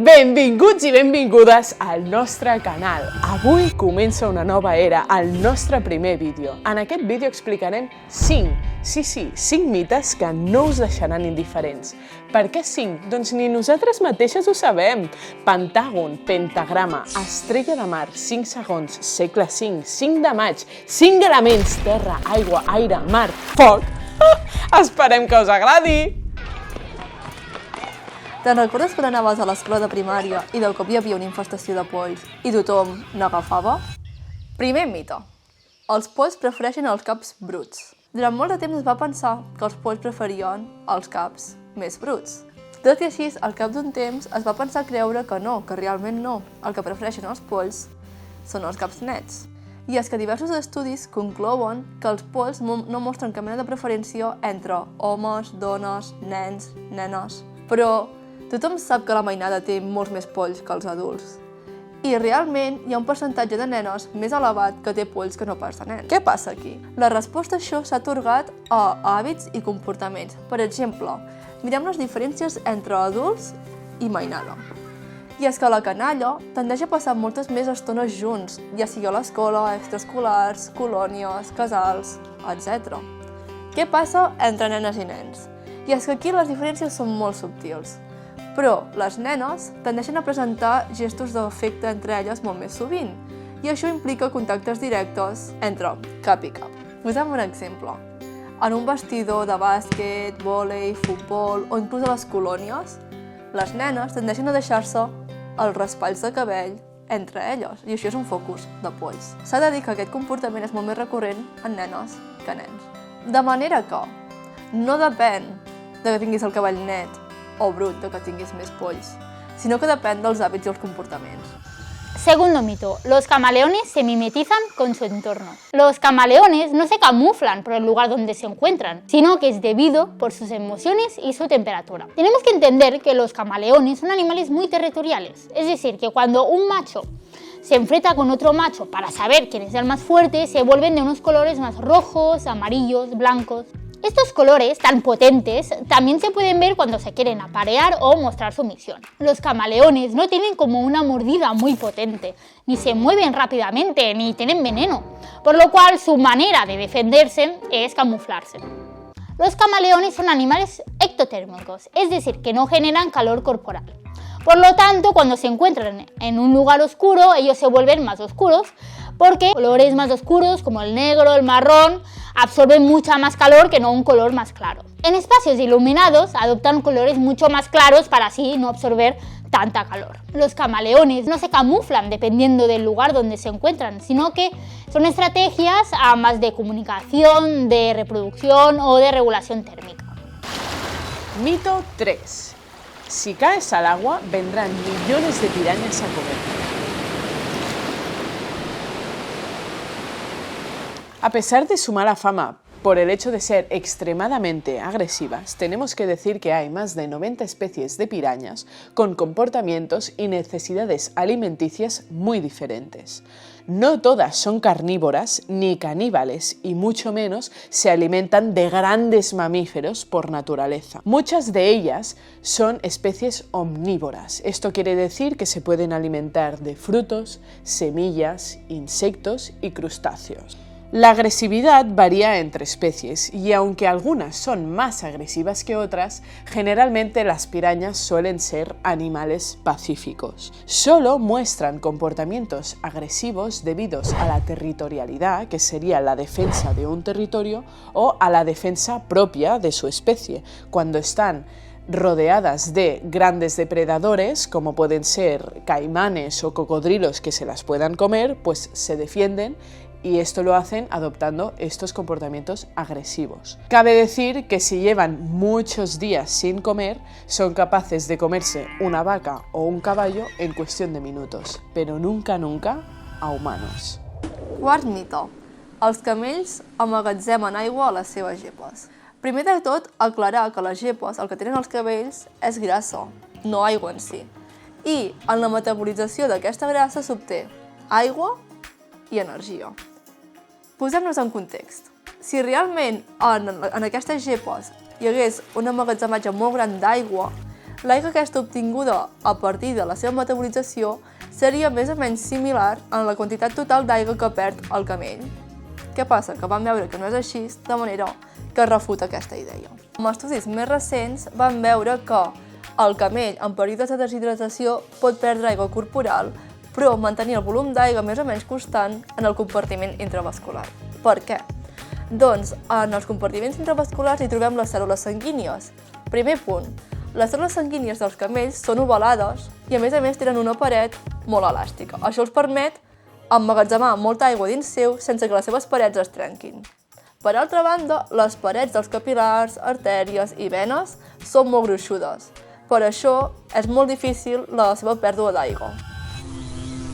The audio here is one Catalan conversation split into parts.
Benvinguts i benvingudes al nostre canal. Avui comença una nova era, el nostre primer vídeo. En aquest vídeo explicarem 5 mites que no us deixaran indiferents. Per què 5? Doncs ni nosaltres mateixes ho sabem. Pentàgon, pentagrama, estrella de mar, 5 segons, segle V, 5 de maig, 5 elements, terra, aigua, aire, mar, foc. Esperem que us agradi! Te'n recordes quan anaves a l'escola de primària i del cop hi havia una infestació de polls i tothom n'agafava? Primer mite. Els polls prefereixen els caps bruts. Durant molt de temps es va pensar que els polls preferien els caps més bruts. Tot i així, al cap d'un temps es va pensar creure que no, que realment no. El que prefereixen els polls són els caps nets. I és que diversos estudis conclouen que els polls no mostren cap mena de preferència entre homes, dones, nens, nenes. Però tothom sap que la mainada té molts més polls que els adults. I realment hi ha un percentatge de nenes més elevat que té polls que no pas de nens. Què passa aquí? La resposta a això s'ha atorgat a hàbits i comportaments. Per exemple, mirem les diferències entre adults i mainada. I és que la canalla tendeix a passar moltes més estones junts, ja sigui a l'escola, extraescolars, colònies, casals, etc. Què passa entre nenes i nens? I és que aquí les diferències són molt subtils. Però les nenes tendeixen a presentar gestos d'afecte entre elles molt més sovint, i això implica contactes directes entre cap i cap. Posem un exemple. En un vestidor de bàsquet, vòlei, futbol o inclús a les colònies, les nenes tendeixen a deixar-se els raspalls de cabell entre elles, i això és un focus de polls. S'ha de dir que aquest comportament és molt més recurrent en nenes que nens. De manera que no depèn de que tinguis el cabell net o brut, de que tinguis més polls, sinó que depèn dels hàbits i els comportaments. Segundo mito, los camaleones se mimetizan con su entorno. Los camaleones no se camuflan por el lugar donde se encuentran, sino que es debido por sus emociones y su temperatura. Tenemos que entender que los camaleones son animales muy territoriales, es decir, que cuando un macho se enfrenta con otro macho para saber quién es el más fuerte, se vuelven de unos colores más rojos, amarillos, blancos. Estos colores tan potentes también se pueden ver cuando se quieren aparear o mostrar sumisión. Los camaleones no tienen como una mordida muy potente, ni se mueven rápidamente, ni tienen veneno, por lo cual su manera de defenderse es camuflarse. Los camaleones son animales ectotérmicos, es decir, que no generan calor corporal. Por lo tanto, cuando se encuentran en un lugar oscuro, ellos se vuelven más oscuros, porque colores más oscuros, como el negro, el marrón, absorben mucha más calor que no un color más claro. En espacios iluminados adoptan colores mucho más claros para así no absorber tanta calor. Los camaleones no se camuflan dependiendo del lugar donde se encuentran, sino que son estrategias más de comunicación, de reproducción o de regulación térmica. Mito 3. Si caes al agua, vendrán millones de pirañas a comer. A pesar de su mala fama por el hecho de ser extremadamente agresivas, tenemos que decir que hay más de 90 especies de pirañas con comportamientos y necesidades alimenticias muy diferentes. No todas son carnívoras ni caníbales y mucho menos se alimentan de grandes mamíferos por naturaleza. Muchas de ellas son especies omnívoras. Esto quiere decir que se pueden alimentar de frutos, semillas, insectos y crustáceos. La agresividad varía entre especies y aunque algunas son más agresivas que otras, generalmente las pirañas suelen ser animales pacíficos. Solo muestran comportamientos agresivos debidos a la territorialidad, que sería la defensa de un territorio, o a la defensa propia de su especie, cuando están rodeadas de grandes depredadores, como pueden ser caimanes o cocodrilos que se las puedan comer, pues se defienden. Y esto lo hacen adoptando estos comportamientos agresivos. Cabe decir que si llevan muchos días sin comer, son capaces de comerse una vaca o un caballo en cuestión de minutos, pero nunca a humanos. Quart mite. Els camells emmagatzemen aigua a les seves gepes. Primer de tot, aclarar que les gepes, el que tenen els cabells, és grassa, no aigua en si. I en la metabolització d'aquesta grassa s'obté aigua i energia. Posem-nos en context. Si realment en aquestes gepes hi hagués un emmagatzematge molt gran d'aigua, L'aigua aquesta obtinguda a partir de la seva metabolització seria més o menys similar en la quantitat total d'aigua que perd el camell. Què passa? Que vam veure que no és així, de manera que refuta aquesta idea. Amb estudis més recents vam veure que el camell en períodes de deshidratació pot perdre aigua corporal, però mantenir el volum d'aigua més o menys constant en el compartiment intravascular. Per què? Doncs en els compartiments intravasculars hi trobem les cèl·lules sanguínies. Primer punt, les cèl·lules sanguínies dels camells són ovalades i a més tenen una paret molt elàstica. Això els permet emmagatzemar molta aigua dins seu sense que les seves parets es trenquin. Per altra banda, les parets dels capil·lars, artèries i venes són molt gruixudes. Per això és molt difícil la seva pèrdua d'aigua.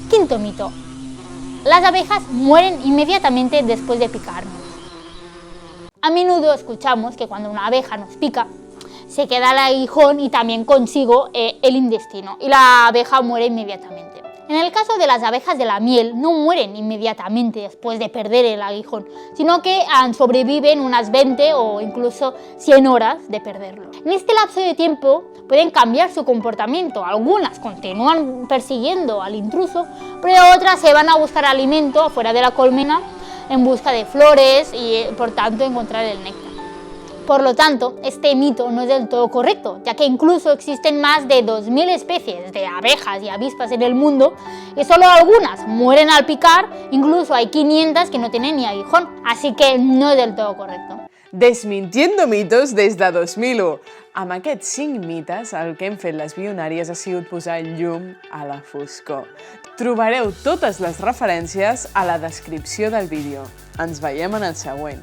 Quinto mito. Las abejas mueren inmediatamente después de picarnos. A menudo escuchamos que cuando una abeja nos pica, se queda el aguijón y también consigo el intestino, y la abeja muere inmediatamente. En el caso de las abejas de la miel, no mueren inmediatamente después de perder el aguijón, sino que sobreviven unas 20 o incluso 100 horas de perderlo. En este lapso de tiempo pueden cambiar su comportamiento. Algunas continúan persiguiendo al intruso, pero otras se van a buscar alimento afuera de la colmena en busca de flores y por tanto encontrar el néctar. Por lo tanto, este mito no es del todo correcto, ya que incluso existen más de 2000 especies de abejas y avispas en el mundo y solo algunas mueren al picar, incluso hay 500 que no tienen ni aguijón, así que no es del todo correcto. Desmintiendo mitos des de 2001. Amb aquests 5 mites, el que hem fet les bionàries ha sigut posar llum a la foscor. Trobareu totes les referències a la descripció del vídeo. Ens veiem en el següent.